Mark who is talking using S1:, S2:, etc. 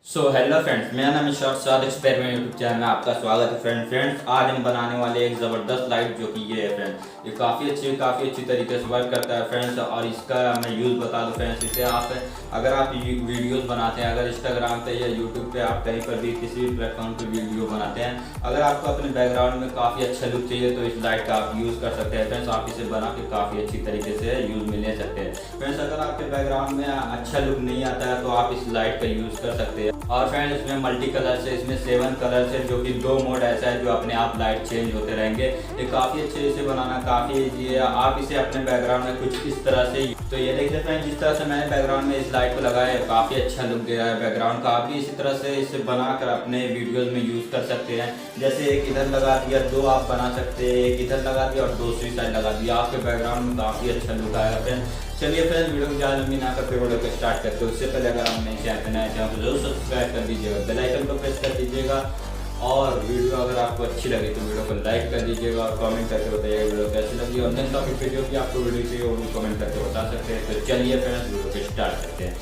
S1: Hello friends, मेरा नाम है शाद एक्सपेरिमेंट यूट्यूब चैनल में आपका स्वागत है। फ्रेंड्स आज हम बनाने वाले एक ज़बरदस्त लाइट जो कि ये है फ्रेंड्स। ये काफ़ी अच्छी तरीके से वर्क करता है फ्रेंड्स। और इसका मैं यूज़ बता दूं फ्रेंड्स, इसे आप अगर आप वीडियोस बनाते हैं, अगर इंस्टाग्राम पे या यूट्यूब पे आप कहीं पर भी किसी भी प्लेटफॉर्म पर वीडियो बनाते हैं, अगर आपको अपने बैकग्राउंड में काफ़ी अच्छा लुक चाहिए तो इस लाइट का आप यूज़ कर सकते हैं फ्रेंड्स। आप इसे बना के काफ़ी अच्छी तरीके से यूज़ में ले सकते हैं फ्रेंड्स। अगर आपके बैकग्राउंड में अच्छा लुक नहीं आता है तो आप इस लाइट का यूज़ कर सकते हैं। और फ्रेंड्स इसमें मल्टी कलर्स है, इसमें 7 कलर्स है, जो कि 2 मोड ऐसा है जो अपने आप लाइट चेंज होते रहेंगे। ये काफ़ी अच्छे से बनाना काफ़ी ईजी है। आप इसे अपने बैकग्राउंड में कुछ इस तरह से, तो ये देखिए फ्रेंड्स, जिस तरह से मैंने बैकग्राउंड में इस लाइट को लगाया है काफ़ी अच्छा लुक दे रहा है बैकग्राउंड का। आप भी इसी तरह से इसे बनाकर अपने वीडियोज़ में यूज़ कर सकते हैं। जैसे एक इधर लगा दिया, 2 आप बना सकते हैं, एक इधर लगा दिया और दूसरी साइड लगा दिया, आपके बैकग्राउंड में काफ़ी अच्छा लुक आएगा फ्रेंड्स। चलिए फ्रेंड्स, वीडियो को ज़्यादा लंबी ना करते वीडियो को स्टार्ट करते हैं। उससे पहले अगर आप नए चैनल पर नए चैनल को जरूर सब्सक्राइब कर दीजिएगा, बेल आइकन को प्रेस कर दीजिएगा। और वीडियो अगर आपको अच्छी लगी तो वीडियो को लाइक कर दीजिएगा और कमेंट करके बताइएगा वीडियो कैसी लगी। और नेक्स्ट टॉपिक वीडियो की आपको वीडियो चाहिए वो भी कमेंट करके बता सकते हैं। तो चलिए फ्रेंड्स, वीडियो को स्टार्ट करते हैं।